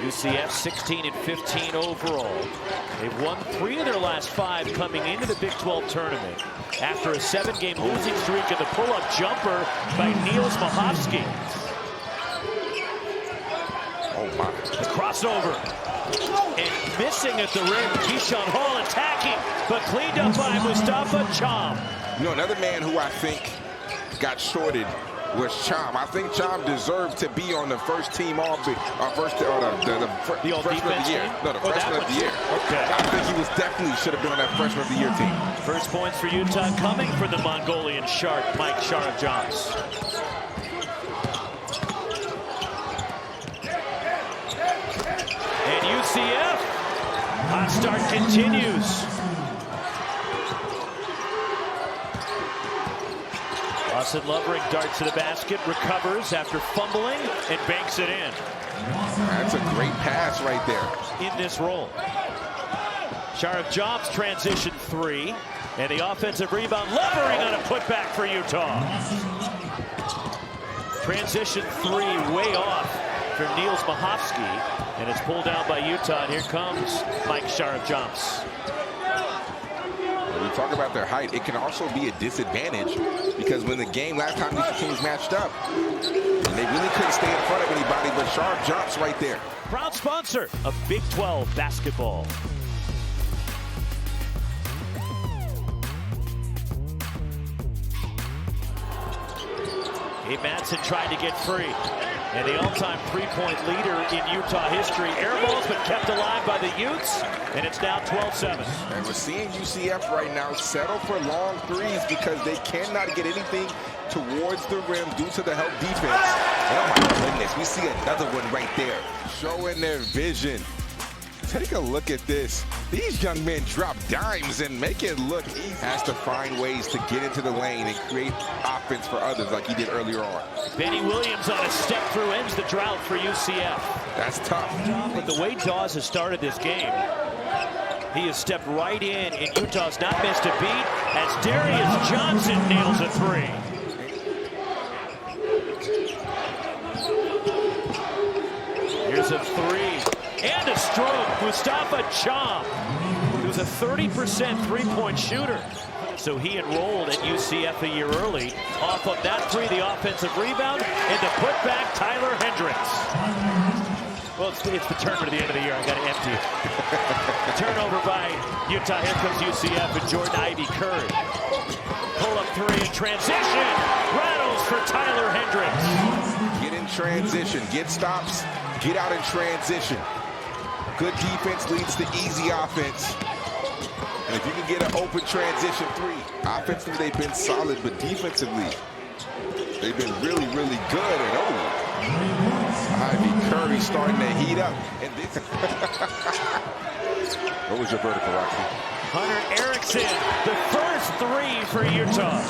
UCF 16-15 overall. They've won 3 of their last 5 coming into the Big 12 tournament after a 7-game losing streak and the pull-up jumper by Niels Mahovsky. Oh my. The crossover. And missing at the rim. Keyshawn Hall attacking, but cleaned up by Mustafa Cham. You know, another man who I think got shorted was Cham. I think Cham deserved to be on the first team the freshman of the year. No, the freshman of the year. Okay. I think he was definitely should have been on that freshman of the year team. First points for Utah coming from the Mongolian shark, Mike Sharif-Jones. And UCF, hot start continues. Austin Lovering darts to the basket, recovers after fumbling, and banks it in. That's a great pass right there. In this role. Sharif-Jones transition 3, and the offensive rebound. Lovering on a putback for Utah. Transition 3 way off for Niels Mahovsky, and it's pulled down by Utah, and here comes Mike Sharif-Jones. When we talk about their height, it can also be a disadvantage because when the game last time these teams matched up, they really couldn't stay in front of anybody, but Sharif-Jones right there. Proud sponsor of Big 12 basketball. Gabe Madsen tried to get free. And the all-time three-point leader in Utah history. Air balls, but kept alive by the Utes. And it's now 12-7. And we're seeing UCF right now settle for long threes because they cannot get anything towards the rim due to the help defense. Oh my goodness, we see another one right there. Showing their vision. Take a look at this. These young men drop dimes and make it look easy. Has to find ways to get into the lane and create offense for others like he did earlier on. Benny Williams on a step through ends the drought for UCF. That's tough. But the way Dawes has started this game, he has stepped right in, and Utah's not missed a beat as Darius Johnson nails a 3. Here's a 3. And a stroke, Mustafa Cham, who's a 30% three-point shooter. So he enrolled at UCF a year early. Off of that 3, the offensive rebound, and the putback, Tyler Hendricks. Well, it's the tournament at the end of the year. I got to empty it. Turnover by Utah. Here comes UCF and Jordan Ivy Curry. Pull up 3 in transition. Rattles for Tyler Hendricks. Get in transition, get stops, get out in transition. Good defense leads to easy offense. And if you can get an open transition 3, offensively they've been solid, but defensively they've been really, really good. And Ivy Curry starting to heat up. And this what was your vertical, Rocky? Hunter Erickson, the first 3 for Utah.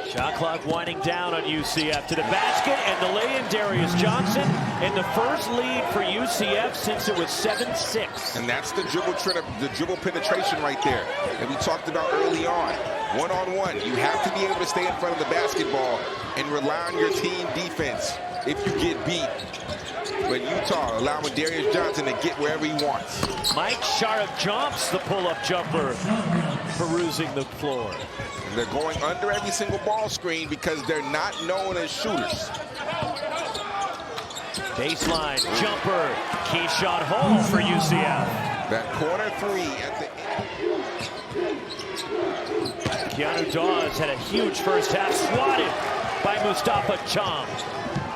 Shot clock winding down on UCF to the basket, and the lay-in, Darius Johnson, and the first lead for UCF since it was 7-6. And that's the dribble penetration right there that we talked about early on. One-on-one, you have to be able to stay in front of the basketball and rely on your team defense if you get beat. But Utah allowing Darius Johnson to get wherever he wants. Mike Sharif-Jones, the pull-up jumper, perusing the floor. They're going under every single ball screen because they're not known as shooters. Baseline jumper, Keyshawn Hall for UCF. That corner 3 at the end. Keanu Dawes had a huge first half, swatted by Mustafa Cham.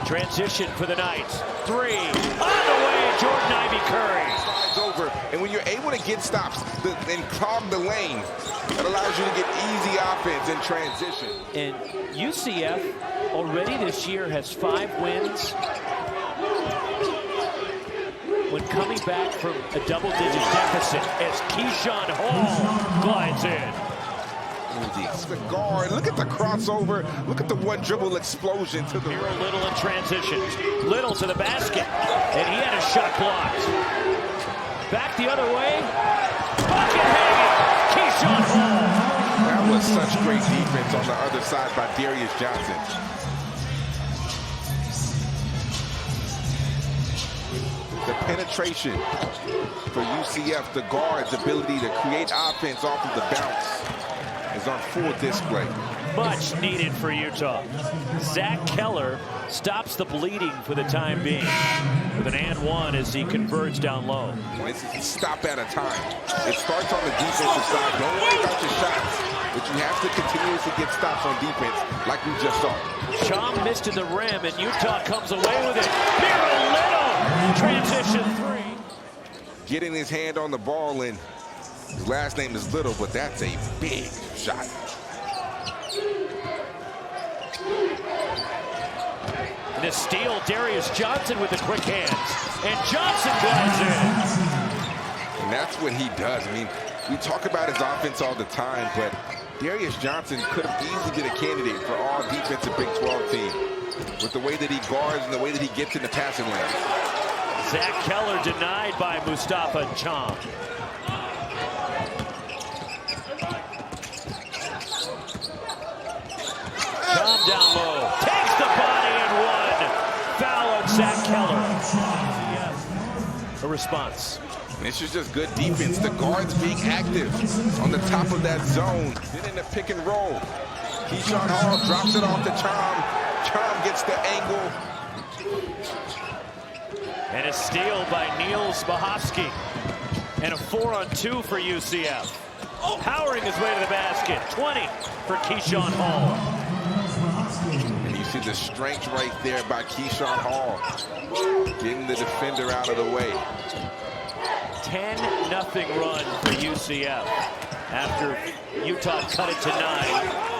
Transition for the Knights. 3 on the way, Jordan Ivy Curry. Slides over, and when you're able to get stops and clog the lane, that allows you to get easy offense in transition. And UCF already this year has 5 wins when coming back from a double-digit deficit as Keyshawn Hall glides in. The guard, look at the crossover, look at the one dribble explosion to the Hero Little in transition. Little to the basket, and he had a shot blocked. Back the other way, bucket hanging, Keyshawn Hall. That was Such great defense on the other side by Darius Johnson. The penetration for UCF, the guards' ability to create offense off of the bounce is on full display. Much needed for Utah. Zach Keller stops the bleeding for the time being with an and one as he converts down low. It's a stop at a time. It starts on the defensive side. Don't worry about your shots, but you have to continuously get stops on defense like we just saw. Chom missed at the rim, and Utah comes away with it. Miro Little, transition three. Getting his hand on the ball, and his last name is Little, but that's a big shot. And a steal, Darius Johnson with the quick hands. And Johnson glides in. And that's what he does. I mean, we talk about his offense all the time, but Darius Johnson could have easily been a candidate for all defensive Big 12 team with the way that he guards and the way that he gets in the passing lane. Zach Keller denied by Mustafa Chom. Chom down low. Takes the body and one. Foul on Zach Keller. A response. And this is just good defense. The guards being active on the top of that zone. Then in the pick and roll. Keyshawn Hall drops it off to Chom. Chom gets the angle. And a steal by Niels Bahovsky. And a 4-on-2 for UCF. Powering his way to the basket. 20 for Keyshawn Hall. And you see the strength right there by Keyshawn Hall. Getting the defender out of the way. 10-0 run for UCF after Utah cut it to 9.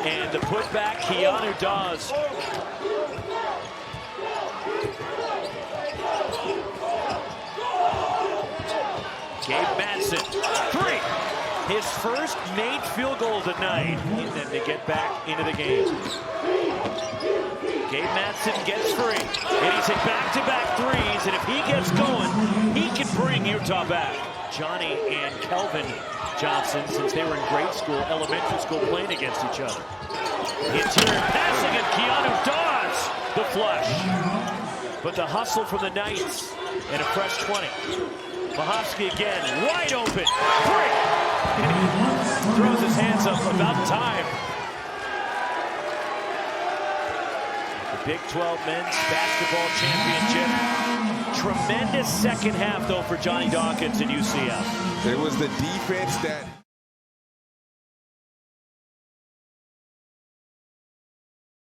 And the putback, Keanu Dawes. Gabe Madsen, 3. His first made field goal of the night. And then they get back into the game. Gabe Madsen gets free. And he's hit back-to-back threes. And if he gets going, he can bring Utah back. Johnny and Kelvin Johnson, since they were in grade school, elementary school, playing against each other. Interior passing and Keanu Dawes, the flush. But the hustle from the Knights and a fresh 20. Bahovsky again, wide open, 3. Throws his hands up about time. The Big 12 Men's Basketball Championship. Tremendous second half, though, for Johnny Dawkins and UCF. It was the defense that